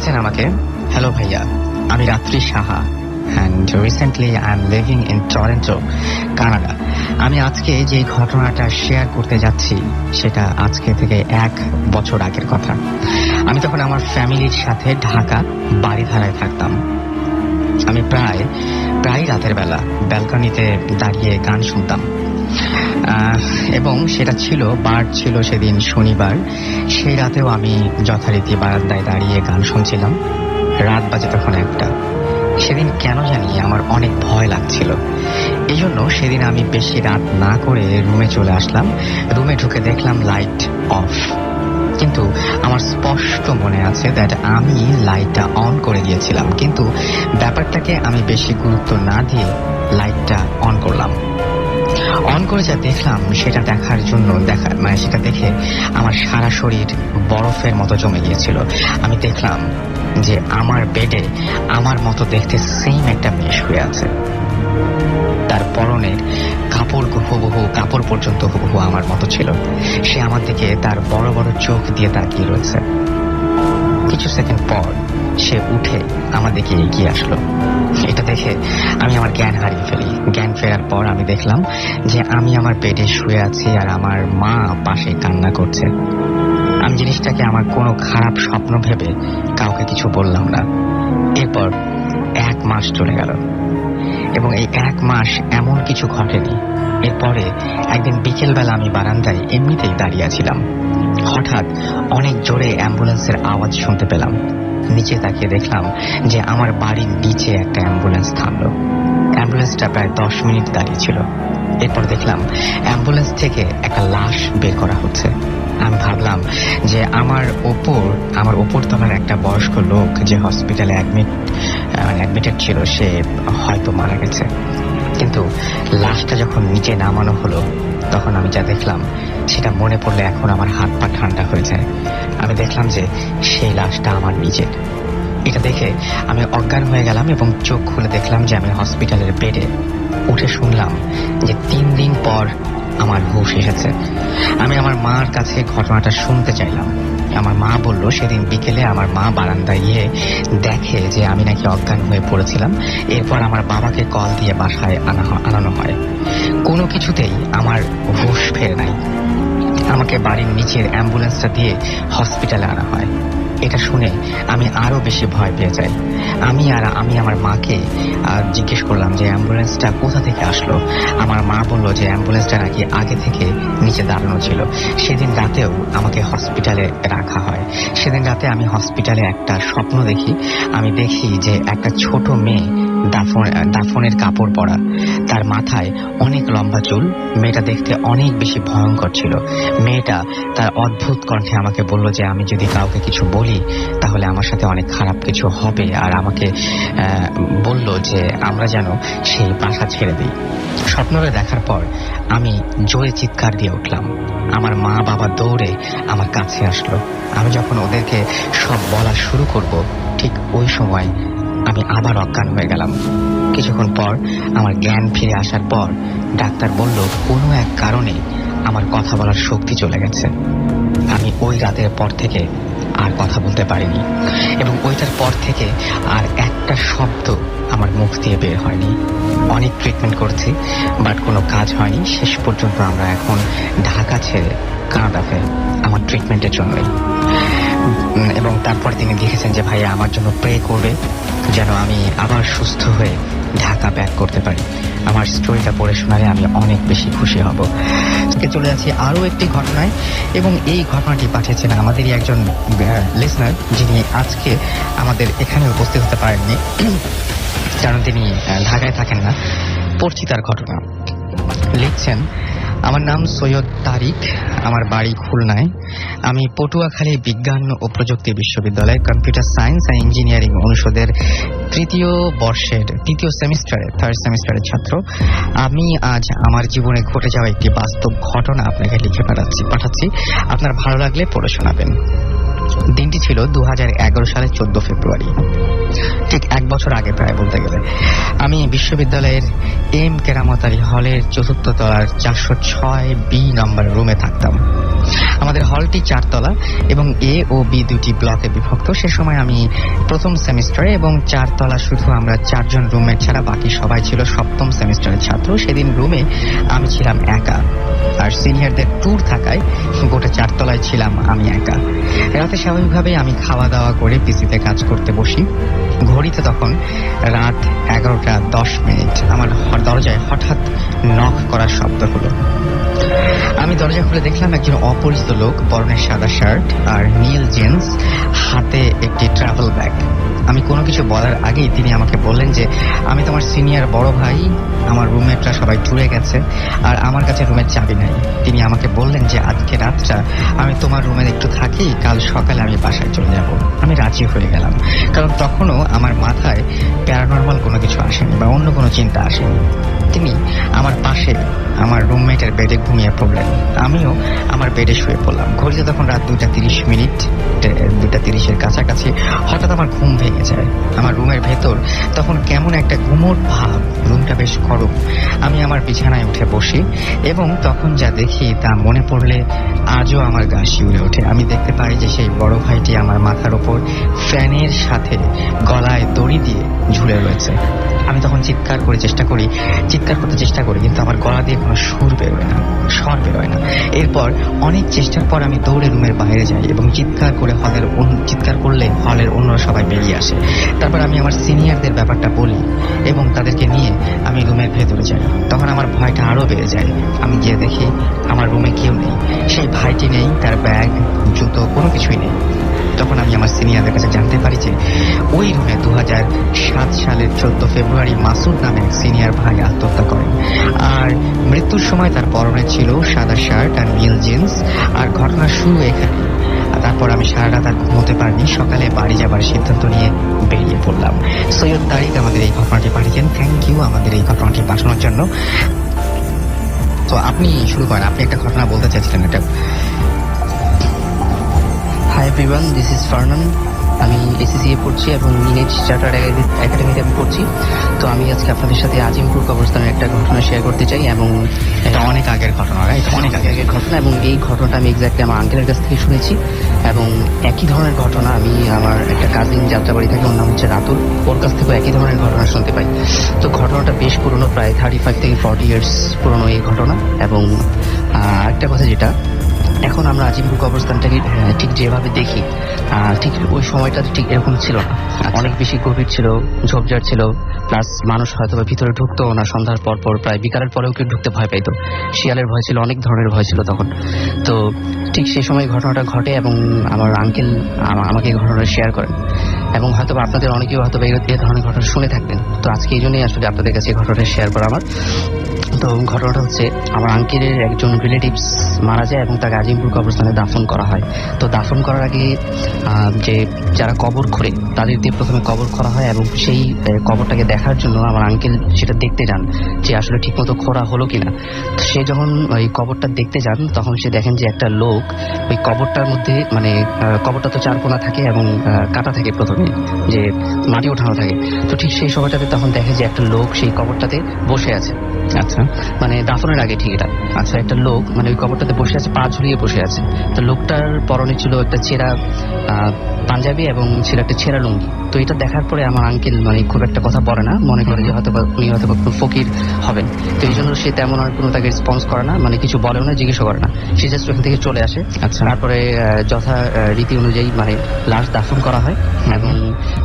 লিখেছেন আমাকে, হ্যালো ভাইয়া, আমি রাত্রি Saha and recently I am living in Toronto, Canada. আমি আজকে যে ঘটনাটা শেয়ার করতে যাচ্ছি সেটা আজকে থেকে 1 বছর আগের কথা। আমি তখন আমার ফ্যামিলির সাথে ঢাকা বাড়িধারায় থাকতাম। আমি প্রায় রাতের বেলা ব্যালকনিতে দাঁড়িয়ে গান শুনতাম, এবং সেটা ছিল সেদিন শনিবার। সেই রাতেও আমি যথারীতি বারান্দায় দাঁড়িয়ে গান শুনছিলাম। রাত বাজে তখন 1টা। সেদিন কেন জানি আমার অনেক ভয় লাগছিল। এই জন্য সেদিন আমি বেশি রাত না করে রুমে চলে আসলাম। রুমে ঢুকে দেখলাম লাইট অফ, কিন্তু আমার স্পষ্ট মনে আছে দ্যাট আমি লাইটটা অন করে দিয়েছিলাম, কিন্তু ব্যাপারটাকে আমি বেশি গুরুত্ব না দিয়ে লাইটটা অন করলাম। অন করে যা দেখলাম সেটা সেটা দেখে আমার সারা শরীর বরফের মতো জমে গিয়েছিল। আমি দেখলাম যে আমার বেডে আমার মতো দেখতে সেম একটা মেয়ে শুয়ে আছে। তার পরনের কাপড় পর্যন্ত হুবহু আমার মতো ছিল। সে আমার দিকে তার বড় বড় চোখ দিয়ে তাকিয়ে রয়েছে। কিছু সেকেন্ড পর সে উঠে আমার দিকে এগিয়ে আসলো। এটা দেখে আমি আমার জ্ঞান হারিয়ে ফেলি। জ্ঞান ফেরার পর আমি দেখলাম যে আমি আমার বেডে শুয়ে আছি আর আমার মা পাশে কান্না করছে। আমি জিনিসটাকে আমার কোনো খারাপ স্বপ্ন ভেবে কাউকে কিছু বললাম না। এরপর 1 মাস চলে গেল এবং এই 1 মাস এমন কিছু ঘটেনি। এরপরে একদিন বিকেলবেলা আমি বারান্দায় এমনিতেই দাঁড়িয়ে ছিলাম। হঠাৎ অনেক জোরে অ্যাম্বুলেন্সের আওয়াজ শুনতে পেলাম। নিচে তাকিয়ে দেখলাম যে আমার বাড়ির নিচে একটা অ্যাম্বুলেন্স থামলো। অ্যাম্বুলেন্সটা প্রায় 10 মিনিট দাঁড়িয়ে ছিল। এরপর দেখলাম অ্যাম্বুলেন্স থেকে একটা লাশ বের করা হচ্ছে। আমি ভাবলাম যে আমার ওপর তলার একটা বয়স্ক লোক যে হসপিটালে অ্যাডমিটেড ছিল সে হয়তো মারা গেছে। কিন্তু লাশটা যখন নিচে নামানো হলো তখন আমি যা দেখলাম সেটা মনে পড়লে এখন আমার হাত পা ঠান্ডা হয়ে যায়। আমি দেখলাম যে সেই লাশটা আমার নিজের। এটা দেখে আমি অজ্ঞান হয়ে গেলাম এবং চোখ খুলে দেখলাম যে আমি হসপিটালের বেডে। উঠে শুনলাম যে 3 দিন পর আমার হুঁশ এসেছে। আমি আমার মার কাছে ঘটনাটা শুনতে চাইলাম। আমার মা বলল সেদিন বিকেলে আমার মা বারান্দায় গিয়ে দেখে যে আমি নাকি অজ্ঞান হয়ে পড়েছিলাম। এরপর আমার বাবাকে কল দিয়ে বাসায় আনানো হয়। কোনো কিছুতেই আমার হুঁশ ফেরে নাই। আমাকে বাড়ির নিচের অ্যাম্বুলেন্সটা দিয়ে হসপিটালে আনা হয়। এটা শুনে আমি আরো বেশি ভয় পেয়ে যাই। আমি আমার মাকে জিজ্ঞেস করলাম যে অ্যাম্বুলেন্সটা কোথা থেকে আসলো। আমার মা বলল যে অ্যাম্বুলেন্সটা নাকি আগে থেকে নিচে দাঁড়ানো ছিল। সেদিন রাতেও আমাকে হসপিটালে রাখা হয়। সেদিন রাতে আমি হসপিটালে একটা স্বপ্ন দেখি। আমি দেখি যে একটা ছোট মেয়ে দাফনের কাপড় পরা, তার মাথায় অনেক লম্বা চুল। মেয়েটা দেখতে অনেক বেশি ভয়ঙ্কর ছিল। মেয়েটা তার অদ্ভুত কণ্ঠে আমাকে বলল যে আমি যদি কাউকে কিছু বলি তাহলে আমার সাথে অনেক খারাপ কিছু হবে, আর আমাকে বলল যে আমরা যেন সেই বাসা ছেড়ে দিই। স্বপ্নটা দেখার পর আমি জোরে চিৎকার দিয়ে উঠলাম। আমার মা বাবা দৌড়ে আমার কাছে আসলো। আমি যখন ওদেরকে সব বলা শুরু করব ঠিক ওই সময় আমি আবার অজ্ঞান হয়ে গেলাম। কিছুক্ষণ পর আমার জ্ঞান ফিরে আসার পর ডাক্তার বলল কোনো এক কারণে আমার কথা বলার শক্তি চলে গেছে। আমি ওই রাতের পর থেকে আর কথা বলতে পারিনি এবং ওইটার পর থেকে আর একটা শব্দ আমার মুখ দিয়ে বের হয়নি। অনেক ট্রিটমেন্ট করছি, বাট কোনো কাজ হয়নি। শেষ পর্যন্ত আমরা এখন ঢাকা ছেড়ে কানাডাতে আমার ট্রিটমেন্টের জন্যই। এবং তারপর তিনি লিখেছেন যে ভাইয়া আমার জন্য প্রে করবে যেন আমি আবার সুস্থ হয়ে ঢাকা ব্যাক করতে পারি। আমার স্টোরিটা পড়ে শোনালে আমি অনেক বেশি খুশি হব। চলে যাচ্ছি আরও একটি ঘটনায়, এবং এই ঘটনাটি পাঠিয়েছেন আমাদেরই একজন লিসনার, যিনি আজকে আমাদের এখানে উপস্থিত হতে পারেননি কারণ তিনি ঢাকায় থাকেন না। পড়ছি তার ঘটনা। লিখছেন, আমার নাম সৈয়দ তারিক, আমার বাড়ি খুলনায়। আমি পটুয়াখালী বিজ্ঞান ও প্রযুক্তি বিশ্ববিদ্যালয়ে কম্পিউটার সায়েন্স অ্যান্ড ইঞ্জিনিয়ারিং অনুষদের তৃতীয় সেমিস্টারের থার্ড সেমিস্টারের ছাত্র। আমি আজ আমার জীবনে ঘটে যাওয়া একটি বাস্তব ঘটনা আপনাকে লিখে পাঠাচ্ছি। আপনার ভালো লাগলে পড়ে শোনাবেন। দিনটি ছিল 2011 সালের 14 ফেব্রুয়ারি। ঠিক 1 বছর আগে প্রায় বলতে গেলে আমি বিশ্ববিদ্যালয়ের এম কেরামত আলী হলের 4th তলার 406B নম্বর রুমে থাকতাম। আমাদের হলটি 4 তলা এবং এ ও বি দুটি ব্লকে বিভক্ত। সে সময় আমি প্রথম সেমিস্টারে এবং 4 তলা শুধু আমরা 4 জন রুমমেট ছাড়া বাকি সবাই ছিল সপ্তম সেমিস্টারের ছাত্র। সেদিন রুমে আমি ছিলাম একা, আর সিনিয়রদের ট্যুর থাকায় গোটা 4 তলায় ছিলাম আমি একা। রাতে স্বাভাবিকভাবে আমি খাওয়া দাওয়া করে পিসিতে কাজ করতে বসি। ঘড়িতে তখন রাত 11:10। আমার দরজায় হঠাৎ নক করার শব্দ হলো। আমি দরজা খুলে দেখলাম একজন অপরিচিত লোক, পরনে সাদা শার্ট আর নীল জিন্স, হাতে একটি ট্রাভেল ব্যাগ। আমি কোনো কিছু বলার আগেই তিনি আমাকে বললেন যে আমি তোমার সিনিয়র বড় ভাই, আমার রুমমেটরা সবাই ট্যুরে গেছে আর আমার কাছে রুমের চাবি নাই। তিনি আমাকে বললেন যে আজকে রাতটা আমি তোমার রুমে একটু থাকি, কাল সকালে আমি বাসায় চলে যাব। আমি রাজি হয়ে গেলাম, কারণ তখনও আমার মাথায় প্যারানর্মাল কোনো কিছু আসেনি বা অন্য কোনো চিন্তা আসেনি। তিনি আমার পাশে আমার রুমমেটের বেডে ঘুমিয়ে পড়লেন, আমিও আমার বেডে শুয়ে পড়লাম। ঘড়িতে তখন রাত 2:30, 2:30-এর কাছাকাছি হঠাৎ আমার ঘুম ভেঙে যায়। আমার রুমের ভেতর তখন কেমন একটা গুমোট ভাব, রুমটা বেশ গরম। আমি আমার বিছানায় উঠে বসি এবং তখন যা দেখি তা মনে পড়লে আজও আমার গা শিউরে ওঠে। আমি দেখতে পাই যে সেই বড় ভাইটি আমার মাথার ওপর ফ্যানের সাথে গলায় দড়ি দিয়ে ঝুলে রয়েছে। আমি তখন চিৎকার করতে চেষ্টা করি, কিন্তু আমার গলা দিয়ে কোনো স্বর বেরোয় না। এরপর অনেক চেষ্টার পর আমি দৌড়ে রুমের বাইরে যাই এবং চিৎকার করলে হলের অন্যরা সবাই বেরিয়ে আসে। তারপর আমি আমার সিনিয়রদের ব্যাপারটা বলি এবং তাদেরকে নিয়ে আমি রুমের ভেতরে যাই। তখন আমার ভয়টা আরো বেড়ে যায়। আমি গিয়ে দেখি আমার রুমে কেউ নেই, সেই ভাইটি নেই, তার ব্যাগ, জুতো, কোনো কিছুই নেই। তখন আমি আমার সিনিয়রদের কাছে জানতে পারি যে ওই রুমে 2007 সালের 14 ফেব্রুয়ারি মাসুদ নামে এক সিনিয়র ভাই আত্মহত্যা করেন, আর মৃত্যুর সময় তার পরনে ছিল সাদা শার্ট আর নীল জিন্স। আর ঘটনা শুরু এখানে। তারপর আমি সারা রাত আর ঘুমোতে পারিনি। সকালে বাড়ি যাবার সিদ্ধান্ত নিয়ে বেরিয়ে পড়লাম। সৈয়দ তারিক আমাদের এই ঘটনাটি পাঠিয়েছেন। থ্যাংক ইউ আমাদের এই ঘটনাটি পাঠানোর জন্য। তো আপনি শুরু করেন, আপনি একটা ঘটনা বলতে চাইছিলেন। এটা হাই এভরিওয়ান, দিস ইজ ফারনান। আমি এসিসিএ পড়ছি এবং মিনেজ চার্টার্ড একাডেমিতে আমি পড়ছি। তো আমি আজকে আপনাদের সাথে আজিমপুর কবরস্থানের একটা ঘটনা শেয়ার করতে চাই। এবং এটা অনেক আগের ঘটনা, অনেক আগের ঘটনা, এবং এই ঘটনাটা আমি এক্স্যাক্টলি আমার আঙ্কেলের কাছ থেকে শুনেছি। এবং একই ধরনের ঘটনা আমি আমার একটা কাজিন যাত্রাবাড়ি থেকে, ওর নাম হচ্ছে রাতুল, ওর কাছ থেকেও একই ধরনের ঘটনা শুনতে পাই। তো ঘটনাটা বেশ পুরনো, প্রায় 35 থেকে 40 ইয়ার্স পুরনো এই ঘটনা। এবং আরেকটা কথা, যেটা এখন আমরা আজিমপুর কবরস্থানটাকে ঠিক যেভাবে দেখি, ঠিক ওই সময়টা ঠিক এরকম ছিল না। অনেক বেশি গভীর ছিল, ঝোপঝাড় ছিল, প্লাস মানুষ হয়তো ভিতরে ঢুকতো না। সন্ধ্যার পর প্রায় বিকালের পরেও কেউ ঢুকতে ভয় পাইতো। শিয়ালের ভয় ছিল, অনেক ধরনের ভয় ছিল তখন। তো ঠিক সেই সময় ঘটনাটা ঘটে এবং আমার আঙ্কেল আমাকে এই ঘটনাটা শেয়ার করেন। এবং হয়তো আপনাদের অনেকেও হয়তো এই ধরনের ঘটনা শুনে থাকবেন। তো আজকে এই জন্যই আসলে আপনাদের কাছে এই ঘটনাটা শেয়ার করা আমার। তো ঘটনাটা হচ্ছে, আমার আঙ্কেলের একজন রিলেটিভস মারা যায় এবং তাকে আজিমপুর কবরস্থানে দাফন করা হয়। তো দাফন করার আগে যে যারা কবর খোঁড়ে তাদের দিয়ে প্রথমে কবর খোঁড়া হয়, এবং সেই কবরটাকে দেখার জন্য আমার আঙ্কেল সেটা দেখতে যান যে আসলে ঠিকমতো খোঁড়া হলো কিনা। তো সে যখন ওই কবরটা দেখতে যান, তখন সে দেখেন যে একটা লোক ওই কবরটার মধ্যে, মানে কবরটা তো 4 কোণা থাকে এবং কাটা থাকে, প্রথমে যে মাটি ওঠানো থাকে। তো ঠিক সেই সময়টাতে তখন দেখে যে একটা লোক সেই কবরটাতে বসে আছে। আচ্ছা, মানে দাফনের আগে ঠিক এটা। আচ্ছা, একটা লোক মানে ওই কবরটাতে বসে আছে, পা ঝুলিয়ে বসে আছে। তো লোকটার পরনে ছিল একটা ছেঁড়া পাঞ্জাবি এবং ছিল একটা ছেঁড়া লুঙ্গি। তো এটা দেখার পরে আমার আঙ্কেল মানে খুব একটা কথা বলে না, মনে করে যে হয়তো উনি হয়তো ফকির হবেন। তো এই জন্য সে তেমন আর কোনো তাকে রেসপন্স করে না, মানে কিছু বলেও না, জিজ্ঞেসও করে না। সে জাস্ট ওখান থেকে চলে আসে। আচ্ছা, তারপরে যথা রীতি অনুযায়ী মানে লাশ দাফন করা হয়। এবং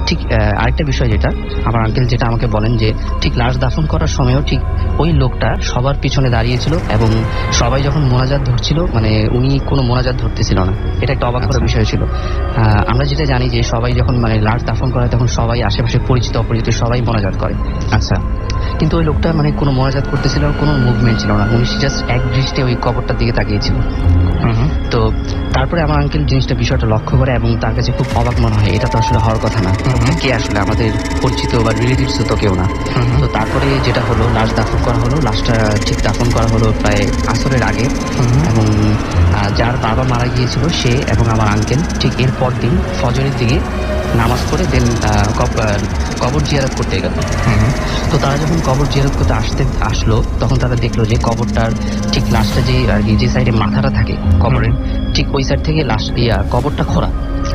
ঠিক আরেকটা বিষয়, যেটা আমার আঙ্কেল যেটা আমাকে বলেন, যে ঠিক লাশ দাফন করার সময়ও ঠিক ওই লোকটা সবার পিছনে দাঁড়িয়েছিল এবং সবাই যখন মোনাজাত ধরছিল, মানে উনি কোনো মোনাজাত ধরতেছিল না। এটা একটা অবাক করার বিষয় ছিল। আমরা যেটা জানি যে সবাই যখন মানে লাশ দাফন করা হয়, তখন সবাই আশেপাশে পরিচিত অপরিচিত সবাই মোনাজাত করে। আচ্ছা, কিন্তু ওই লোকটা মানে কোনো মোনাজাত করতেছিল, কোনো মুভমেন্ট ছিল না। উনি জাস্ট এক দৃষ্টে ওই কবরটার দিকে তাকিয়েছিল। তো তারপরে আমার আঙ্কেল বিষয়টা লক্ষ্য করে এবং তার কাছে খুব অবাক মনে হয়, এটা তো আসলে হওয়ার কথা না, কে আসলে আমাদের পরিচিত বা রিলেটিভস তো কেউ না। তো তারপরে যেটা হলো, লাশ দাফন করা হলো। লাশটা ঠিক দাফন করা হলো প্রায় আসরের আগে। এবং যার বাবা মারা গিয়েছিল সে এবং আমার আঙ্কেল ঠিক এর পর দিন ফজরের দিকে নামাজ পড়ে দেন কবর জিয়ারত করতে গেল। তো তারা যখন কবর জিয়ারত করতে আসলো তখন তারা দেখলো যে কবরটার ঠিক লাশটা যে আর কি যে সাইডে মাথাটা থাকে কবরের ঠিক ওই সাইড থেকে লাশ কবরটা খোঁড়া।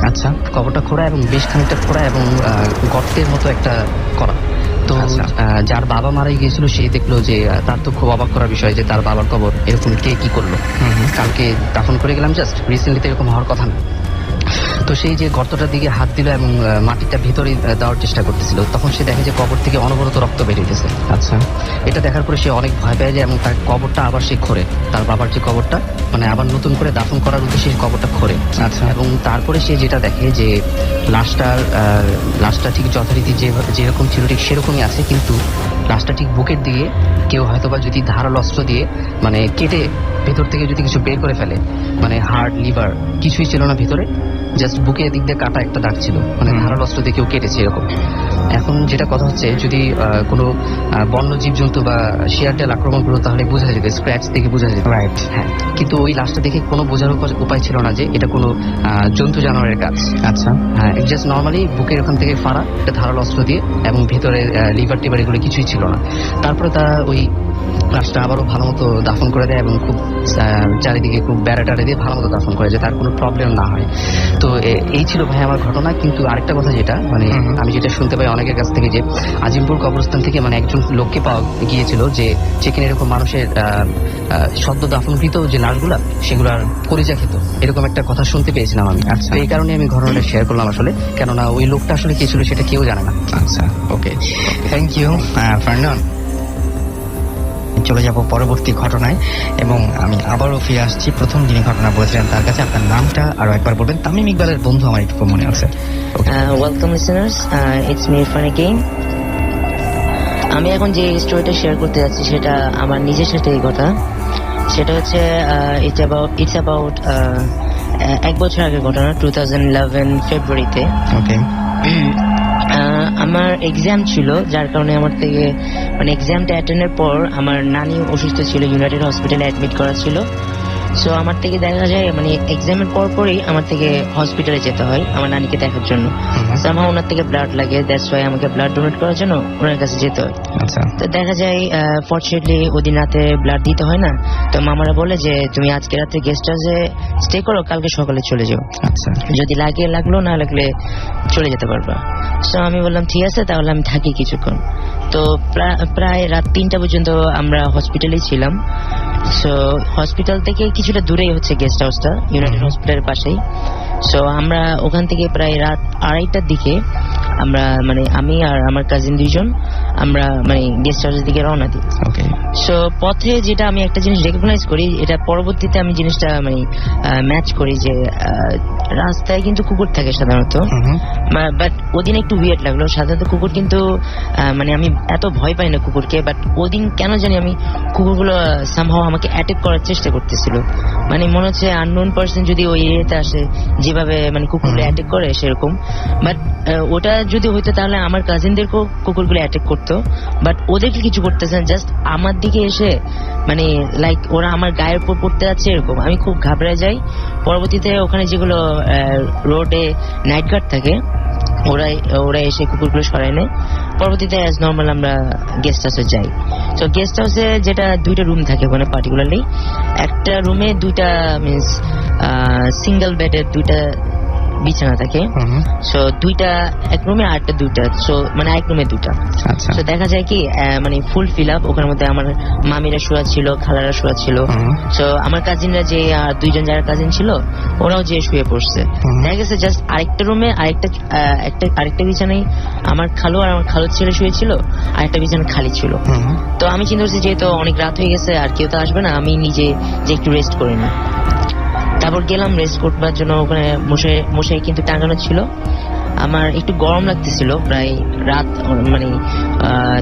আচ্ছা, কবরটা খোঁড়া এবং বেশ খানিকটা খোঁড়া এবং গর্তের মতো একটা করা। তো যার বাবা মারাই গিয়েছিল সে দেখলো যে তার তো খুব অবাক করার বিষয় যে তার বাবার কবর এরকম কে কি করলো, কালকে দাফন করে গেলাম জাস্ট রিসেন্টলি, এরকম হওয়ার কথা না। তো সেই যে গর্তটার দিকে হাত দিল এবং মাটিটা ভিতরে দেওয়ার চেষ্টা করতেছিল, তখন সে দেখে যে কবর থেকে অনবরত রক্ত বেরিয়েছে। আচ্ছা, এটা দেখার পরে সে অনেক ভয় পেয়ে যায় এবং তার কবরটা আবার সে খোঁড়ে, তার বাবার যে কবরটা মানে আবার নতুন করে দাফন করার উদ্দেশ্যে সেই কবরটা খোঁড়ে। আচ্ছা, এবং তারপরে সে যেটা দেখে যে লাশটা ঠিক যথারীতি যেরকম ছিল ঠিক সেরকমই আছে, কিন্তু লাশটা ঠিক বুকের দিকে কেউ হয়তোবা যদি ধারালো অস্ত্র দিয়ে মানে কেটে ভেতর থেকে যদি কিছু বের করে ফেলে, মানে হার্ট লিভার কিছুই ছিল না ভিতরে, জাস্ট বুকের দিক দিয়ে কাটা একটা দাগ ছিল, মানে ধারালো অস্ত্র দিয়ে কেউ কেটেছে এরকম। এখন যেটা কথা হচ্ছে যদি কোনো বন্য জীবজন্তু বা শিয়ারটেল আক্রমণ করতো তাহলে বোঝা যেত, স্ক্র্যাচ থেকে বোঝা যেত। রাইট। হ্যাঁ, কিন্তু ওই লাশটা দেখে কোনো বোঝার উপায় ছিল না যে এটা কোনো জন্তু জানোয়ারের কাজ। আচ্ছা, হ্যাঁ, জাস্ট নর্মালি বুকের ওখান থেকে ফাড়া একটা ধারালো অস্ত্র দিয়ে এবং ভেতরে লিভার টিভার এগুলো কিছুই ছিল না। তারপরে তারা ওই লাশটা আবারও ভালো মতো দাফন করে দেয় এবং খুব চারিদিকে খুব বেড়া টাড়ে দিয়ে ভালো মতো দাফন করে, যে তার কোনো প্রবলেম না হয়। তো এই ছিল ভাই আমার ঘটনা। কিন্তু আরেকটা কথা যেটা মানে আমি যেটা শুনতে পাই অনেকের কাছ থেকে যে আজিমপুর কবরস্থান থেকে মানে একজন লোককে পাওয়া গিয়েছিল যে যেখানে এরকম মানুষের সদ্য দাফনকৃত যে লাশগুলা সেগুলার কলিজা খেত, এরকম একটা কথা শুনতে পেয়েছিলাম আমি। আচ্ছা। তো এই কারণে আমি ঘটনাটা শেয়ার করলাম আসলে, কেননা ওই লোকটা আসলে কে ছিল সেটা কেউ জানে না। আচ্ছা, ওকে, থ্যাংক ইউ ফারনান। চলে যাব পরবর্তী ঘটনায় এবং আমি আবারও ফিরে আসছি প্রথম যিনি ঘটনা বলেছিলেন তার কাছে। আপনার নামটা আরো একবার বলবেন। তামিম ইকবালের বন্ধু আমার একটু মনে আছে। Welcome listeners, it's me Irfan again. আমি এখন যে স্টোরিটা শেয়ার করতে যাচ্ছি সেটা আমার নিজের সাথে এই কথা। সেটা হচ্ছে ইটস অ্যাবাউট 1 বছর আগের ঘটনা, 2011 ফেব্রুয়ারিতে। ওকে। আমার এক্সাম ছিল, যার কারণে আমার থেকে মানে এক্সামটা অ্যাটেন্ডের পর আমার নানি অসুস্থ ছিল, ইউনাইটেড হসপিটালে অ্যাডমিট করা ছিল। সো আমার থেকে দেখা যায় মানে এক্সামের পরপরই আমার থেকে হসপিটালে যেতে হয় আমার নানিকে দেখার জন্য। আমার ওনার থেকে ব্লাড লাগে, দ্যাটস ওয়াই আমাকে ব্লাড ডোনেট করার জন্য ওনার কাছে যেতে হয়। আচ্ছা। তো দেখা যায় ফরচুনেটলি ওদিন রাতে ব্লাড দিতে হয় না, তো মামারা বলে যে তুমি আজকে রাতে গেস্ট হাউসে স্টে করো, কালকে সকালে চলে যাও, আচ্ছা, যদি লাগে লাগলো, না লাগলে চলে যেতে পারবা। সো আমি বললাম ঠিক আছে, তাহলে আমি থাকি কিছুক্ষণ। তো প্রায় রাত 3টা পর্যন্ত আমরা হসপিটালেই ছিলাম। সো হসপিটাল থেকে কিছুটা দূরেই হচ্ছে গেস্ট হাউসটা, ইউনাইটেড হসপিটালের পাশেই। সো আমরা ওখান থেকে প্রায় রাত 2:30টার দিকে আমরা মানে আমি আর আমার কাজিন 2জন আমরা মানে গেস্ট হাউসের দিকে রওনা দিই। ওকে। সো পথে যেটা আমি একটা জিনিস রেকগনাইজ করি, এটা পরবর্তীতে আমি জিনিসটা মানে ম্যাচ করি যে রাস্তায় কিন্তু কুকুর থাকে সাধারণত, বাট ওদিন একটু উইয়ার্ড লাগলো। সাধারণত কুকুর কিন্তু মানে আমি এত ভয় পাই না কুকুরকে, বাট ওদিন কেন জানি আমি কুকুরগুলো সামহাও আমাকে অ্যাটাক করার চেষ্টা করতেছিল। মানে মনে হচ্ছে আননোন পার্সন যদি ওই এরিয়াতে আসে যেভাবে মানে কুকুরগুলো অ্যাটাক করে সেরকম। বাট ওটা যদি হইতো তাহলে আমার কাজিনদেরকেও কুকুরগুলো অ্যাটাক করতো, বাট ওদেরকে কিছু করতেছে না, জাস্ট আমার দিকে এসে মানে লাইক ওরা আমার গায়ের উপর পড়তে যাচ্ছে এরকম। আমি খুব ঘাবড়ে যাই। পরবর্তীতে ওখানে যেগুলো রোডে নাইট গার্ড থাকে ওরা এসে কুকুরগুলো সরাই নেয়। পরবর্তীতে অ্যাজ নর্মাল আমরা গেস্ট হাউসে যাই। তো গেস্ট হাউসে যেটা 2টা রুম থাকে ওখানে পার্টিকুলারলি, একটা রুমে 2টা মিনস সিঙ্গেল বেডের 2টা বিছানা থাকে। সো 2টা এক রুমে আর 2টা, সো মানে এক রুমে 2টা। আচ্ছা। তো দেখা যায় কি মানে ফুল ফিল আপ। ওখানের মধ্যে আমার মামিরা শোয়া ছিল, খালারা শোয়া ছিল। সো আমার কাজিনরা যে 2জন যারা কাজিন ছিল ওরাও যে শুয়ে পড়ছে। দেখা গেছে জাস্ট আরেকটা রুমে আরেকটা বিছানায় আমার খালু আর আমার খালুর ছেলে শুয়েছিল, আরেকটা বিছানা খালি ছিল। তো আমি চিন্তা করছি যেহেতু অনেক রাত হয়ে গেছে আর কেউ তো আসবে না, আমি নিজে যে একটু রেস্ট করে নিই। তারপর গেলাম রেস্ট করবার জন্য। ওখানে মশাই কিন্তু টাঙানো ছিল। আমার একটু গরম লাগতেছিল, প্রায় রাত মানে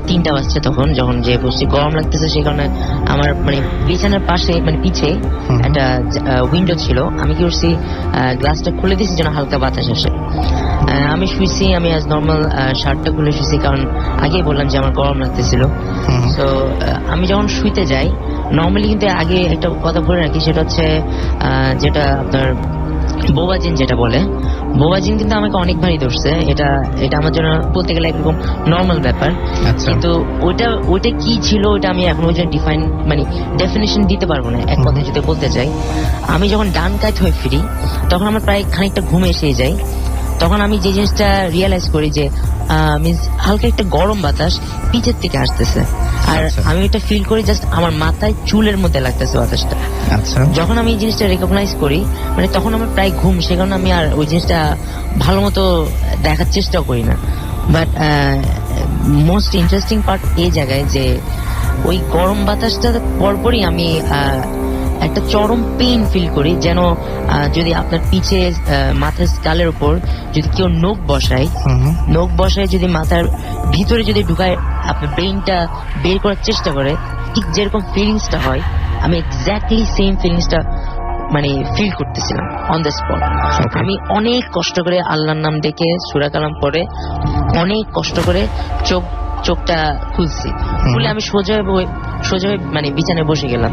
3টা বাজছে তখন যখন যে বসছি, গরম লাগতেছে। সেই কারণে আমার মানে বিছানার পাশে মানে পিছে একটা উইন্ডো ছিল। আমি কি করছি গ্লাসটা খুলে দিয়েছি যেন হালকা বাতাস আসে। আমি শুয়েছি, আমি আজ নর্মাল শার্টটা খুলে শুয়েছি, কারণ আগেই বললাম যে আমার গরম লাগতেছিল। তো আমি যখন শুইতে যাই নর্মালি কিন্তু আগে একটা কথা বলে রাখি, সেটা হচ্ছে যেটা আপনার বোবাজিন যেটা বলে, বোবাজিন কিন্তু আমাকে অনেকবারই ধরছে। এটা আমার জন্য বলতে গেলে একরকম নর্মাল ব্যাপার। কিন্তু ওইটা কি ছিল ওইটা আমি এখন ওই জন্য ডেফিনেশন দিতে পারবো না। এক কথায় যদি বলতে চাই, আমি যখন ডান কাত হয়ে ফিরি তখন আমার প্রায় খানিকটা ঘুম এসে যায়। তখন আমি যে জিনিসটা রিয়েলাইজ করি যে মিন্স হালকা একটা গরম বাতাস পিছের থেকে আসতেছে, আর আমি এটা ফিল করি জাস্ট আমার মাথায় চুলের মধ্যে লাগতেছে বাতাসটা। যখন আমি এই জিনিসটা রেকগনাইজ করি তখন আমার প্রায় ঘুম, সে কারণে আমি আর ওই জিনিসটা ভালো মতো দেখার চেষ্টাও করি না। বাট মোস্ট ইন্টারেস্টিং পার্ট এই জায়গায় যে ওই গরম বাতাসটা পরপরই আমি একটা চরম পেইন ফিল করি, যেন যদি আপনার পিছে মাথার স্কালের উপর যদি কেউ নখ বসায় যদি মাথার ভিতরে যদি ঢুকায় আপনার ব্রেইনটা বের করার চেষ্টা করে, ঠিক যেরকম ফিলিংসটা হয় আমি এক্স্যাক্টলি সেম ফিলিংসটা ফিল করতেছিলাম অন দ্য স্পট। আমি অনেক কষ্ট করে আল্লাহর নাম ডেকে সূরা কালাম পড়ে অনেক কষ্ট করে চোখটা খুলছি, খুলে আমি সোজা হয়ে বিছানায় বসে গেলাম।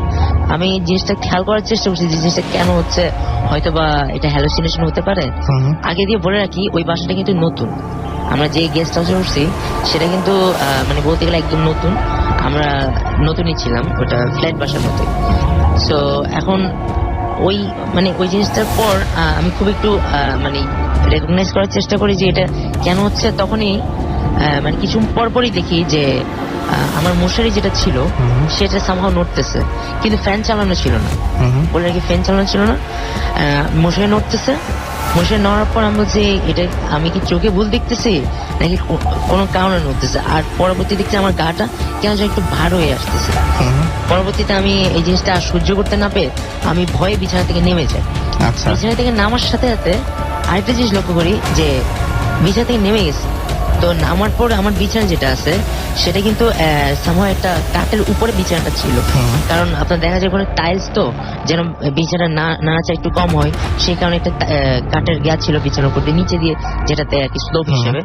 আমি জিনিসটা খেয়াল করার চেষ্টা করছি যে জিনিসটা কেন হচ্ছে, হয়তো বা এটা হ্যালুসিনেশন হতে পারে। আগে দিয়ে বলে রাখি, ওই বাসাটা কিন্তু নতুন, আমরা যে গেস্ট হাউসে উঠছি সেটা কিন্তু বলতে গেলে একদম নতুন, আমরা নতুনই ছিলাম, ওটা ফ্ল্যাট বাসার মতোই। সো এখন ওই ওই জিনিসটার পর আমি খুব একটু রেকগনাইজ করার চেষ্টা করি যে এটা কেন হচ্ছে। তখনই কিছু পরপরই দেখি যে আমার মশারি যেটা ছিল সেটা সামহাও নড়তেছে, কিন্তু ফ্যান চালানো ছিল না, বলে রাখি ফ্যান চালানো ছিল না, মশারি নড়তেছে। মশারি নড়ার পর আমি বলছি এটা আমি কি চোখে ভুল দেখতেছি নাকি কোনো কারণে নড়তেছে। আর পরবর্তী দেখছি আমার গাটা কেন যেন একটু ভার হয়ে আসতেছে। পরবর্তীতে আমি এই জিনিসটা আর সহ্য করতে না পেরে আমি ভয়ে বিছানা থেকে নেমে যাই। বিছানা থেকে নামার সাথে সাথে আরেকটা জিনিস লক্ষ্য করি যে বিছানা থেকে নেমে গেছি, তো নামার পর আমার বিছানা যেটা আছে সেটা কিন্তু সামহাও একটা কাঠের উপরে বিছানাটা ছিল, কারণ আপনার দেখা যায় ওখানে টাইলস, তো যেন বিছানা নাড়াচা একটু কম হয়, সেই কারণে একটা কাঠের গ্যাস ছিল বিছানার উপর দিয়ে, নিচে দিয়ে যেটাতে আর কি স্লোপ হিসেবে,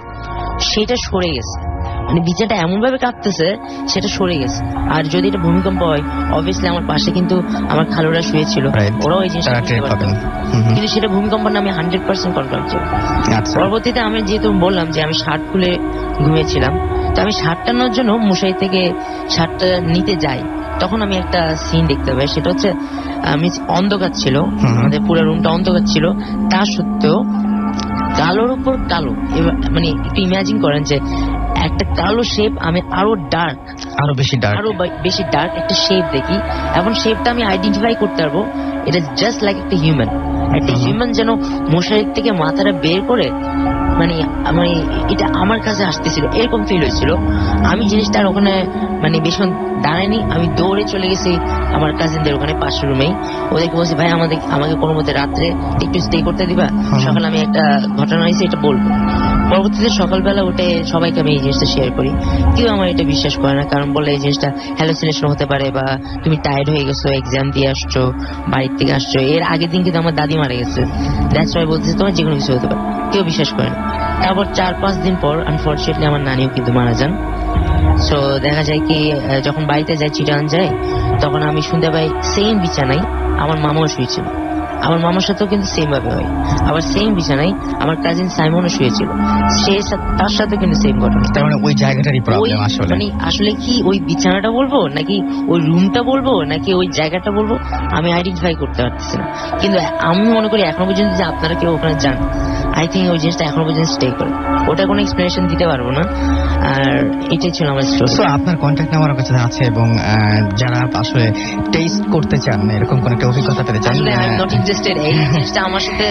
সেটা সরে গেছে। বিছানাটা এমন ভাবে কাঁপতেছে সেটা সরে গেছে। আর যদি এটা ভূমিকম্প হয়, অবভিয়াসলি আমার পাশে কিন্তু আমার খালুরা শুয়েছিল, ওরাও এই জিনিসটা বুঝতে পারতো, কিন্তু সেটা ভূমিকম্প না আমি 100% কনফার্ম ছিল। পরবর্তীতে আমি যেহেতু বললাম যে আমি শার্ট খুলে ঘুমিয়েছিলাম, তো আমি শার্টটা নেওয়ার জন্য মশারি থেকে শার্টটা নিতে যাই, তখন আমি একটা সিন দেখতে পাই। সেটা হচ্ছে অন্ধকার ছিল, আমাদের পুরো রুমটা অন্ধকার ছিল, তা সত্ত্বেও কালোর উপর কালো, একটু ইমাজিন করেন যে একটা কালো শেপ, আমি আরো বেশি ডার্ক একটা শেপ দেখি, এবং শেপটা আমি আইডেন্টিফাই করতে পারবো এটা জাস্ট লাইক একটা হিউম্যান যেন মশারির থেকে মাথাটা বের করে এটা আমার কাছে আসতেছিল, এরকম ফিল হয়েছিল। আমি জিনিসটা আর ওখানে বেশি দাঁড়ায়নি, আমি দৌড়ে চলে গেছি আমার কাজিনদের ওখানে পাশের রুমেই, ওদেরকে বলছি ভাই আমাকে কোনো মতে রাত্রে একটু স্টে করতে দিবা, সকালে আমি একটা ঘটনা হয়েছে এটা বলবো। পরবর্তীতে সকালবেলা উঠে সবাইকে আমি এই জিনিসটা শেয়ার করি, কেউ আমার এটা বিশ্বাস করে না, কারণ বলে এই জিনিসটা হ্যালুসিনেশন হতে পারে, বা তুমি টায়ার্ড হয়ে গেছো, এক্সাম দিয়ে আসছো, বাড়ির থেকে আসছো, এর আগের দিন কিন্তু আমার দাদি মারা গেছে, দ্যাটস ওয়াই বলতেছে তোমার যে কোনো কিছু হতে পারে, কেউ বিশ্বাস করে না। তারপর 4-5 দিন পর আনফরচুনেটলি আমার নানিও কিন্তু মারা যান। সো দেখা যায় কি যখন বাড়িতে যাই, চিটাগাং যাই, তখন আমি শুনতে পাই সেম বিছানায় আমার মামাও শুয়েছিল, আমার মামার সাথেও কিন্তু সেম ভাবে হয়, আবার সেম বিছানায় আমার কাজিন সাইমনও শুয়েছিল, তার সাথে কিন্তু সেম ঘটনা। তার মানে ওই জায়গাটারই প্রবলেম আসলে। আসলে কি ওই বিছানাটা বলবো নাকি ওই রুমটা বলবো নাকি ওই জায়গাটা বলবো, আমি আইডেন্টিফাই করতে পারতেছি না। কিন্তু আমি মনে করি এখনো পর্যন্ত যে আপনারা কেউ ওখানে যান, আই থিঙ্ক ওই জিনিসটা এখনো পর্যন্ত স্টে করে, ওটা কোনো এক্সপ্লেনেশন দিতে পারবো না। আর এটাই ছিল আমার স্টোরি। সো আপনার কন্ট্যাক্ট নাম্বার কাছে আছে, এবং যারা আসলে টেস্ট করতে চান, এরকম কোন একটা অভিজ্ঞতা পেতে চান, নট ইন্টারেস্টেড। এই জিনিসটা আমার সাথে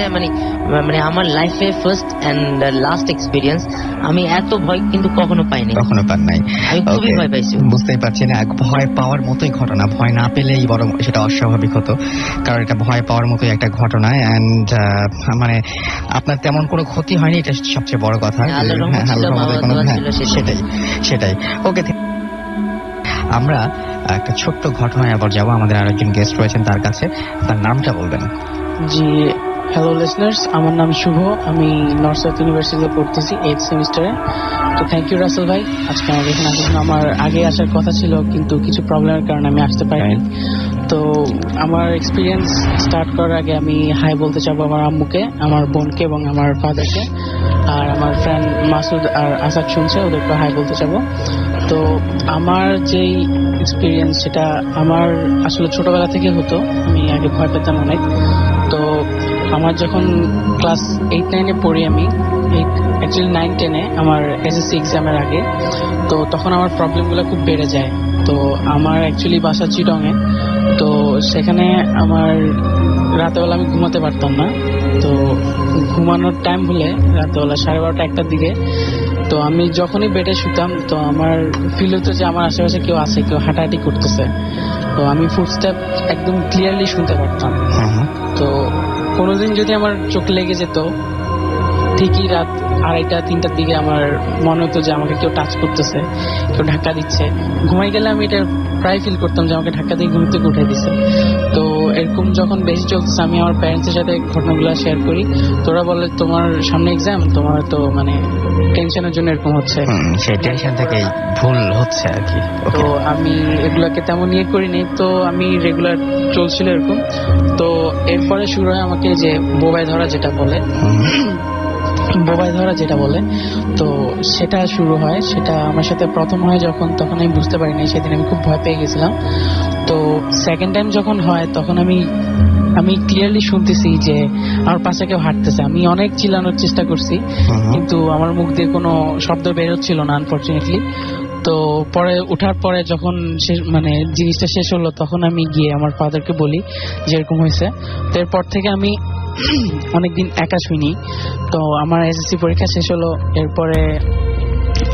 আমার লাইফে ফার্স্ট এন্ড লাস্ট এক্সপিরিয়েন্স। আমি এত ভয় কিন্তু কখনো পান নাই, আমি খুবই ভয় পাইছি। বুঝতেই পারছি না, ভয় পাওয়ার মতোই ঘটনা, ভয় না পেলেই বরং সেটা অস্বাভাবিক হতো, কারণ এটা ভয় পাওয়ার মতোই একটা ঘটনা। এন্ড আপনার তেমন কোনো ক্ষতি হয়নি, এটা সবচেয়ে বড় কথা। সেটাই। ওকে, আমরা একটা ছোট্ট ঘটনায় আবার যাবো, আমাদের আরেকজন গেস্ট রয়েছেন তার কাছে, তার নামটা বলবেন। জি, হ্যালো লিসনার্স, আমার নাম শুভ, আমি নর্থ সাউথ ইউনিভার্সিটিতে পড়তেছি 8th সেমিস্টারে। তো থ্যাংক ইউ রাসেল ভাই, আজকে আমাকে এখানে আসার জন্য। আমার আগে আসার কথা ছিল কিন্তু কিছু প্রবলেমের কারণে আমি আসতে পারিনি। তো আমার এক্সপিরিয়েন্স স্টার্ট করার আগে আমি হাই বলতে চাবো আমার আম্মুকে, আমার বোনকে এবং আমার ফাদারকে, আর আমার ফ্রেন্ড মাসুদ আর আসাদ শুনছে, ওদেরকে হাই বলতে চাবো। তো আমার যেই এক্সপিরিয়েন্স সেটা আমার আসলে ছোটবেলা থেকে হতো। আমি আগে ভয় পেতাম অনেক। তো আমার যখন ক্লাস 8-9-এ পড়ি, আমি অ্যাকচুয়ালি 9-10-এ আমার এসএসসি এক্সামের আগে, তো তখন আমার প্রবলেমগুলো খুব বেড়ে যায়। তো আমার অ্যাকচুয়ালি বাসা চিটংয়ে, তো সেখানে আমার রাতেবেলা আমি ঘুমাতে পারতাম না। তো ঘুমানোর টাইম হলে রাতেবেলা 12:30-1টার দিকে, তো আমি যখনই বেডে শুতাম তো আমার ফিল হতো যে আমার আশেপাশে কেউ আছে, কেউ হাঁটাহাঁটি করতেছে। তো আমি ফুটস্টেপ একদম ক্লিয়ারলি শুনতে পারতাম। তো কোনোদিন যদি আমার চোখ লেগে যেত, ঠিকই রাত 2:30-3টার দিকে আমার মনে হতো যে আমাকে কেউ টাচ করতেছে, কেউ ধাক্কা দিচ্ছে। ঘুমাই গেলে আমি এটা প্রায় ফিল করতাম যে আমাকে ধাক্কা দিয়ে ঘুম থেকে উঠে দিচ্ছে। তো এরকম যখন বেশি চলতেছে, আমি আমার প্যারেন্টসের সাথে ঘটনাগুলো শেয়ার করি। তোরা বলে তোমার সামনে এক্সাম, তোমার তো মানে টেনশনের জন্য এরকম হচ্ছে, সেই টেনশন থেকেই ভুল হচ্ছে আর কি। তো আমি এগুলাকে তেমন ইয়ে করিনি। তো আমি রেগুলার চলছিল এরকম। তো এরপরে শুরু হয় আমাকে যে বোবায় ধরা যেটা বলে, তো সেটা শুরু হয়। সেটা আমার সাথে প্রথম হয় যখন, তখন আমি বুঝতে পারিনি, সেদিন আমি খুব ভয় পেয়ে গেছিলাম। তো সেকেন্ড টাইম যখন হয় তখন আমি ক্লিয়ারলি শুনতেছি যে আমার পাশে কেউ হাঁটতেছে। আমি অনেক চিল্লানোর চেষ্টা করছি, কিন্তু আমার মুখ দিয়ে কোনো শব্দ বের হচ্ছিল না আনফরচুনেটলি। তো পরে ওঠার পরে যখন মানে জিনিসটা শেষ হলো, তখন আমি গিয়ে আমার ফাদারকে বলি যে এরকম হয়েছে। তো এরপর থেকে আমি অনেকদিন একা শুনি। তো আমার এসএসসি পরীক্ষা শেষ হলো, এরপরে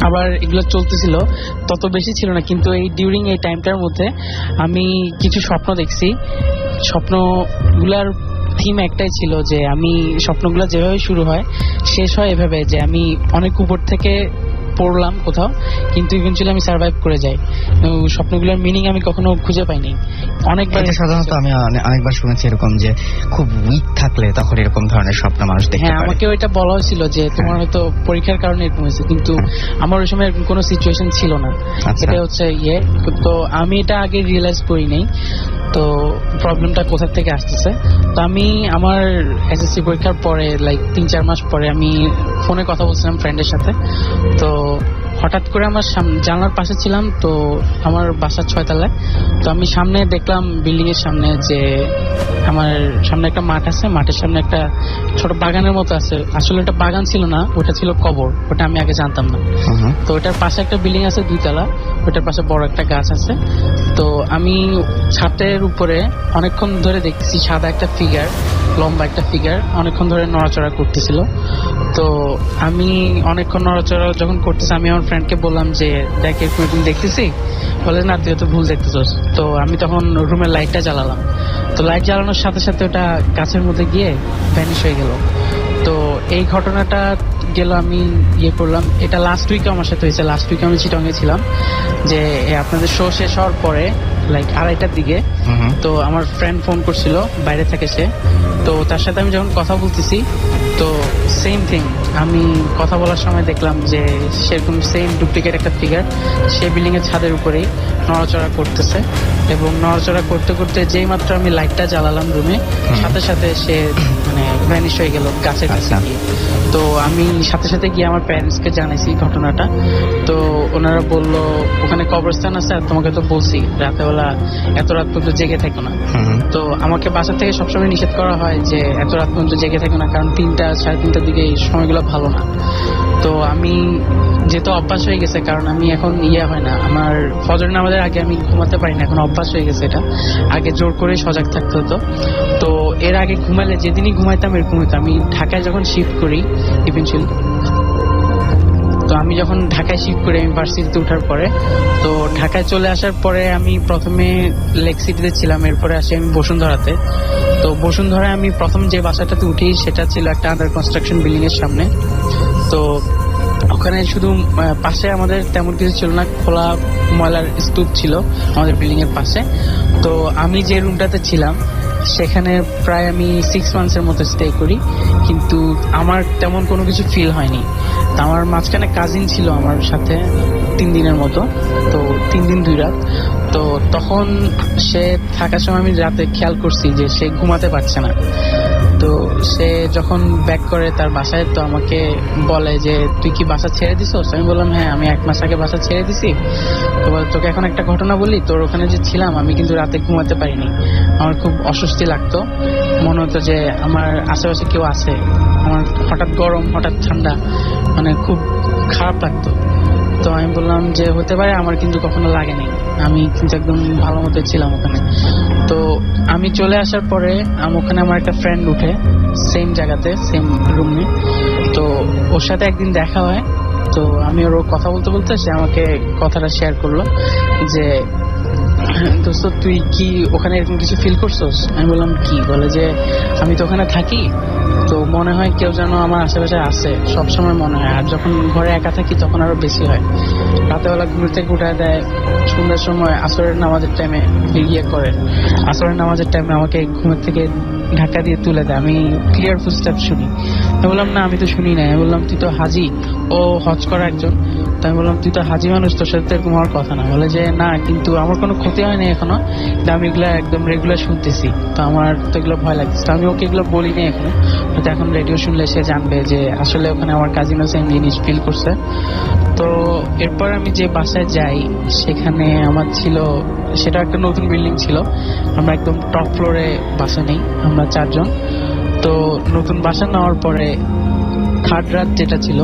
আবার এগুলো চলতেছিল, তত বেশি ছিল না, কিন্তু এই ডিউরিং এই টাইমটার মধ্যে আমি কিছু স্বপ্ন দেখছি। স্বপ্নগুলার থিম একটাই ছিল যে আমি স্বপ্নগুলো যেভাবে শুরু হয় শেষ হয় এভাবে, যে আমি অনেক উপর থেকে পড়লাম কোথাও, কিন্তু ইভেনচুয়ালি আমি সার্ভাইভ করে যাই। স্বপ্নগুলোর মিনিং আমি কখনো খুঁজে পাইনি। অনেকবার সাধারণত আমি অনেকবার শুনেছি এরকম যে খুব উইক থাকলে তখন এরকম ধরনের স্বপ্ন মানুষ দেখতে পারে। হ্যাঁ, আমাকেও এটা বলা হয়েছিল যে তোমার হয়তো পরীক্ষার কারণে এরকম হয়েছে, কিন্তু আমার ওই সময় এরকম কোনো সিচুয়েশন ছিল না। এটা হচ্ছে তো আমি এটা আগে রিয়েলাইজ করি নাই তো প্রবলেমটা কোথা থেকে আসতেছে। তো আমি আমার এসএসসি পরীক্ষার পরে লাইক 3-4 মাস পরে আমি ফোনে কথা বলছিলাম ফ্রেন্ডের সাথে। তো হঠাৎ করে আমার জানলার পাশে ছিলাম, তো আমার বাসার 6 তলায়। তো আমি সামনে দেখলাম বিল্ডিং এর সামনে যে আমার সামনে একটা মাঠ আছে, মাঠের সামনে একটা ছোট বাগানের মতো আছে। আসলে এটা বাগান ছিল না, ওটা ছিল কবর, ওটা আমি আগে জানতাম না। তো ওটার পাশে একটা বিল্ডিং আছে 2 তলা, ওটার পাশে বড় একটা গাছ আছে। তো আমি ছাদের উপরে অনেকক্ষণ ধরে দেখতেছি সাদা একটা ফিগার, লম্বা একটা ফিগার অনেকক্ষণ ধরে নড়াচড়া করতেছিল। তো আমি অনেকক্ষণ নড়াচড়া যখন করতেছি, আমি আমার ফ্রেন্ডকে বললাম যে দেখ এরকম দেখতেছি, বলে না তুই তো ভুল দেখতেছিস। তো আমি তখন রুমের লাইটটা জ্বালালাম। তো লাইট জ্বালানোর সাথে সাথে ওটা গাছের মধ্যে গিয়ে ভ্যানিশ হয়ে গেল। তো এই ঘটনাটা গেল, আমি করলাম। এটা লাস্ট উইকে আমার সাথে হয়েছে। লাস্ট উইকে আমি চিটংয়ে ছিলাম, যে আপনাদের শো শেষ হওয়ার পরে লাইক 2:30টার দিকে। তো আমার ফ্রেন্ড ফোন করছিল, বাইরে থেকে সে। তো তার সাথে আমি যখন কথা বলতেছি, তো সেম থিং, আমি কথা বলার সময় দেখলাম যে সেরকম সেম ডুপ্লিকেট একটা ফিগার সে বিল্ডিং এর ছাদের উপরেই নড়াচড়া করতেছে। এবং নড়াচড়া করতে করতে যেই মাত্র আমি লাইটটা জ্বালালাম রুমে, সাথে সাথে সে মানে ভ্যানিশ হয়ে গেল গাছের কাছে গিয়ে। তো আমি সাথে সাথে গিয়ে আমার প্যারেন্টসকে জানাইছি ঘটনাটা। তো ওনারা বললো ওখানে কবরস্থান আছে, আর তোমাকে তো বলছি রাতেবেলা এত রাত পর্যন্ত জেগে থেকো না। তো আমাকে বাসা থেকে সবসময় নিষেধ করা হয় যে এত রাত পর্যন্ত জেগে থেকো না, কারণ 3-3:30টার দিকে এই সময়গুলো ভালো না। তো আমি যেহেতু অভ্যাস হয়ে গেছে, কারণ আমি এখন হয় না, আমার ফজর নামাজের আগে আমি ঘুমাতে পারি না, এখন অভ্যাস হয়ে গেছে এটা। আগে জোর করে সজাগ থাকতে হতো। তো এর আগে ঘুমালে যেদিনই ঘুমাইতাম এরকম হতো। আমি ঢাকায় যখন শিফট করি ইভেনচুয়ালি, তো আমি যখন ঢাকায় শিফট করি আমি ভার্সিটিতে ওঠার পরে, তো ঢাকায় চলে আসার পরে আমি প্রথমে লেক সিটিতে ছিলাম, এরপরে আসি আমি বসুন্ধরাতে। তো বসুন্ধরায় আমি প্রথম যে বাসাটাতে উঠি সেটা ছিল একটা আন্ডার কনস্ট্রাকশন বিল্ডিং এর সামনে। তো ওখানে শুধু পাশে আমাদের তেমন কিছু ছিল না, খোলা ময়লার স্তূপ ছিল আমাদের বিল্ডিং এর পাশে। তো আমি যে রুমটাতে ছিলাম সেখানে প্রায় আমি 6 মান্থসের মতো স্টে করি, কিন্তু আমার তেমন কোনো কিছু ফিল হয়নি। তো আমার মাঝখানে কাজিন ছিল আমার সাথে 3 দিনের মতো। তো 3 দিন 2 রাত। তো তখন সে থাকার সময় আমি রাতে খেয়াল করছি যে সে ঘুমাতে পারছে না। তো সে যখন ব্যাক করে তার বাসায়, তো আমাকে বলে যে তুই কি বাসা ছেড়ে দিছিস? আমি বললাম হ্যাঁ, আমি 1 মাস আগে বাসা ছেড়ে দিছি। তো বলে তোকে এখন একটা ঘটনা বলি, তোর ওখানে যে ছিলাম আমি কিন্তু রাতে ঘুমাতে পারিনি, আমার খুব অস্বস্তি লাগতো, মনে হতো যে আমার আশেপাশে কেউ আছে, আমার হঠাৎ গরম হঠাৎ ঠান্ডা, মানে খুব খারাপ লাগতো। তো আমি বললাম যে হতে পারে, আমার কিন্তু কখনো লাগেনি, আমি কিন্তু একদম ভালো মতো ছিলাম ওখানে। তো আমি চলে আসার পরে ওখানে আমার একটা ফ্রেন্ড উঠে সেম জায়গাতে, সেম রুমে। তো ওর সাথে একদিন দেখা হয়। তো আমি ওর কথা বলতে বলতে সে আমাকে কথাটা শেয়ার করলো যে দোস্ত তুই কি ওখানে এরকম কিছু ফিল করছোস? আমি বললাম কি? বলে যে আমি তো ওখানে থাকি, তো মনে হয় কেউ যেন আমার আশেপাশে আছে, সবসময় মনে হয়, আর যখন ঘরে একা থাকি তখন আরো বেশি হয়। রাতেবেলা ঘুম থেকে উঠায় দেয়, সন্ধ্যার সময় আসরের নামাজের টাইমে করে, আসরের নামাজের টাইমে আমাকে ঘুমের থেকে ধাক্কা দিয়ে তুলে দেয়, আমি ক্লিয়ার ফুটস্টেপ শুনি। আমি বললাম না, আমি তো শুনি না। আমি বললাম তুই তো হাজি, ও হজ করা একজন। তো আমি বললাম তুই তো হাজি মানুষ, তোর সাথে এরকম হওয়ার কথা না। বলে যে না, কিন্তু আমার কোনো ক্ষতি হয়নি এখনো, কিন্তু আমি এগুলো একদম রেগুলার শুনতেছি, তো আমার তো এগুলো ভয় লাগছে। তো আমি ওকে এগুলো বলিনি এখনো, হয়তো এখন রেডিও শুনলে সে জানবে যে আসলে ওখানে আমার কাজিনও সেম জিনিস ফিল করছে। তো এরপর আমি যে বাসায় যাই সেখানে আমার ছিল, সেটা একটা নতুন বিল্ডিং ছিল, আমরা একদম টপ ফ্লোরে বাসা নেই, আমরা 4 জন। তো নতুন বাসা নেওয়ার পরে 3rd রাত যেটা ছিল,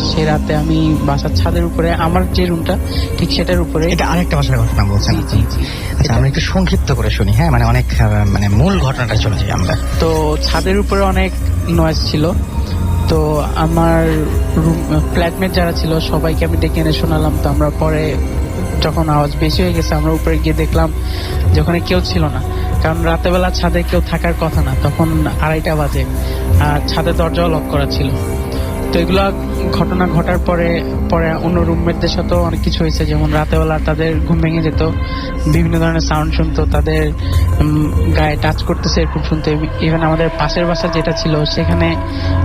সে রাতে আমি বাসার ছাদের উপরে, আমার যে রুমটা ঠিক সেটার উপরে। এটা আরেকটা বাসার ঘটনা বলছেন? জি জি। আচ্ছা, আমরা একটু সংক্ষিপ্ত করে শুনি, হ্যাঁ, মানে অনেক মানে মূল ঘটনাটা চলে যাই আমরা। তো ছাদের উপরে অনেক নয়েজ ছিল। তো আমার ফ্ল্যাটমেট যারা ছিল সবাইকে আমি ডেকে এনে শোনালাম। তো আমরা পরে যখন আওয়াজ বেশি হয়ে গেছে, আমরা উপরে গিয়ে দেখলাম যে ওখানে কেউ ছিল না, কারণ রাতেবেলা ছাদে কেউ থাকার কথা না, তখন 2:30 বাজে, আর ছাদের দরজাও লক করা ছিল। তো এগুলা ঘটনা ঘটার পরে পরে অন্য রুমমেটদের সাথেও অনেক কিছু হয়েছে, যেমন রাতেবেলা তাদের ঘুম ভেঙে যেত, বিভিন্ন ধরনের সাউন্ড শুনতো, তাদের গায়ে টাচ করতেছে এরকম শুনতো। ইভেন আমাদের পাশের বাসা যেটা ছিল সেখানে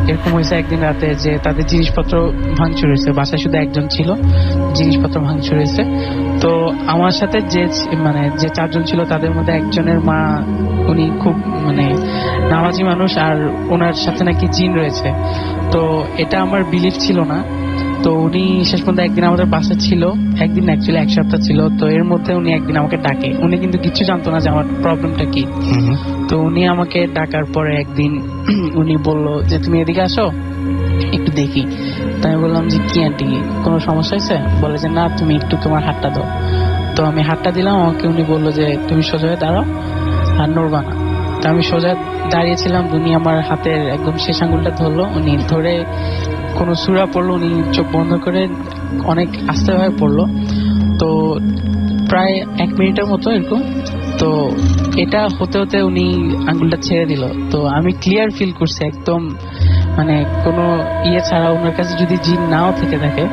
এরকম হয়েছে একদিন রাতে যে তাদের জিনিসপত্র ভাঙচুর হয়েছে, বাসায় শুধু একজন ছিল, জিনিসপত্র ভাঙচুর হয়েছে। তো আমার সাথে যে 4 জন ছিল তাদের মধ্যে একজনের মা, উনি খুব নামাজি মানুষ, আর ওনার সাথে নাকি জিন রয়েছে। তো এটা আমার বিলিফ ছিল না। তো উনি শেষ পর্যন্ত একদিন আমাদের বাসায় ছিল, একদিন অ্যাকচুয়ালি 1 সপ্তাহ ছিল। তো এর মধ্যে উনি একদিন আমাকে ডাকে, উনি কিন্তু কিছু জানতো না যে আমার প্রবলেমটা কি। তো উনি আমাকে ডাকার পরে একদিন উনি বলল যে তুমি এদিকে আসো একটু দেখি। তাই আমি বললাম যে কি আন্টি, কোনো সমস্যা হয়েছে? বলে যে না, তুমি একটু তোমার হাতটা দাও। তো আমি হাতটা দিলাম, আমাকে উনি বললো যে তুমি সোজা হয়ে দাঁড়াও আর নড়বা না। তো আমি সোজা দাঁড়িয়েছিলাম, উনি আমার হাতের একদম শেষ আঙ্গুলটা ধরলো, উনি ধরে কোনো সূরা পড়লো, উনি চোখ বন্ধ করে অনেক আস্তেভাবে পড়লো। তো প্রায় 1 মিনিটের মতো এরকম। তো এটা হতে হতে উনি আঙ্গুলটা ছেড়ে দিল। তো আমি ক্লিয়ার ফিল করছি একদম, কোনো ইয়ে ছাড়া, ওনার কাছে যদি জিন নাও থেকে থাকে,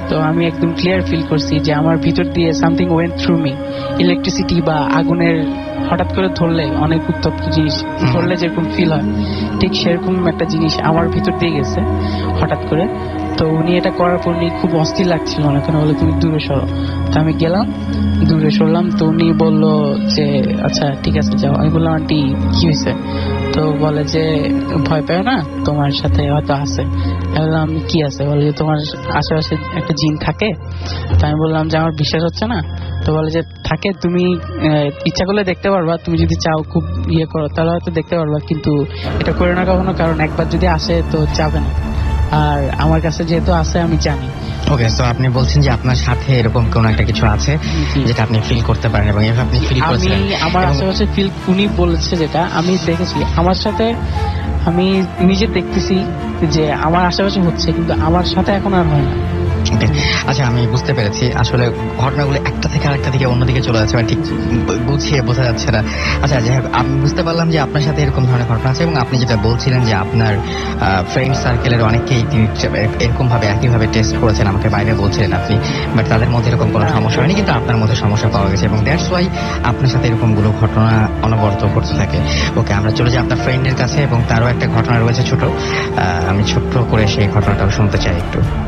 তো আমি একদম ক্লিয়ার ফিল করছি যে আমার ভিতর দিয়ে something went through me. Electricity বা আগুনের হঠাৎ করে ধরলে, অনেক উত্তপ্ত জিনিস ধরলে যেরকম ফিল হয়, ঠিক সেরকম একটা জিনিস আমার ভিতর দিয়ে গেছে হঠাৎ করে। তো উনি এটা করার পর উনি খুব অস্থির লাগছিল অনেকক্ষণ, বলে তুমি দূরে সরো। তো আমি গেলাম, দূরে সরলাম। তো উনি বললো যে আচ্ছা ঠিক আছে যাও। আমি বললাম আন্টি কি হয়েছে? তো বলে যে ভয় পেও না, তোমার সাথে হয়তো আছে। আমি বললাম কি আছে? বলে যে তোমার আশেপাশে একটা জিন থাকে। তো আমি বললাম যে আমার বিশ্বাস হচ্ছে না। তো বলে যে থাকে, তুমি ইচ্ছা করলে দেখতে পারবা, তুমি যদি চাও খুব ইয়ে করো তাহলে হয়তো দেখতে পারবা, কিন্তু এটা করে না কখনো, কারণ একবার যদি আসে তো যাবে না, আর আমার কাছে যেহেতু আছে আমি জানি। ওকে, তো আপনি বলছেন যে আপনার সাথে এরকম কোন একটা কিছু আছে যেটা আপনি ফিল করতে পারেন, এবং এভাবে আপনি ফিল করেছেন। আমি আমার আশেপাশে ফিল, উনি বলেছে যেটা আমি দেখেছি আমার সাথে, আমি নিজে দেখতেছি যে আমার আশেপাশে হচ্ছে, কিন্তু আমার সাথে এখন আর হয় না। আচ্ছা, আমি বুঝতে পেরেছি আসলে ঘটনাগুলো একটা থেকে আরেকটা দিকে অন্যদিকে চলে যাচ্ছে, ঠিক গুছিয়ে বোঝা যাচ্ছে না। আচ্ছা, যাই হোক, আমি বুঝতে পারলাম যে আপনার সাথে এরকম ধরনের ঘটনা আছে, এবং আপনি যেটা বলছিলেন যে আপনার ফ্রেন্ড সার্কেলের অনেকেই এরকম ভাবে একইভাবে টেস্ট করেছেন, আমাকে বাইরে বলছিলেন আপনি, বাট তাদের মধ্যে এরকম কোনো সমস্যা হয়নি, কিন্তু আপনার মধ্যে সমস্যা পাওয়া গেছে, এবং দ্যাটস ওয়াই আপনার সাথে এরকম গুলো ঘটনা অনবরত ঘটতে থাকে। ওকে, আমরা চলে যাই আপনার ফ্রেন্ডের কাছে, এবং তারও একটা ঘটনা রয়েছে ছোট, আমি ছোট্ট করে সেই ঘটনাটাও শুনতে চাই একটু।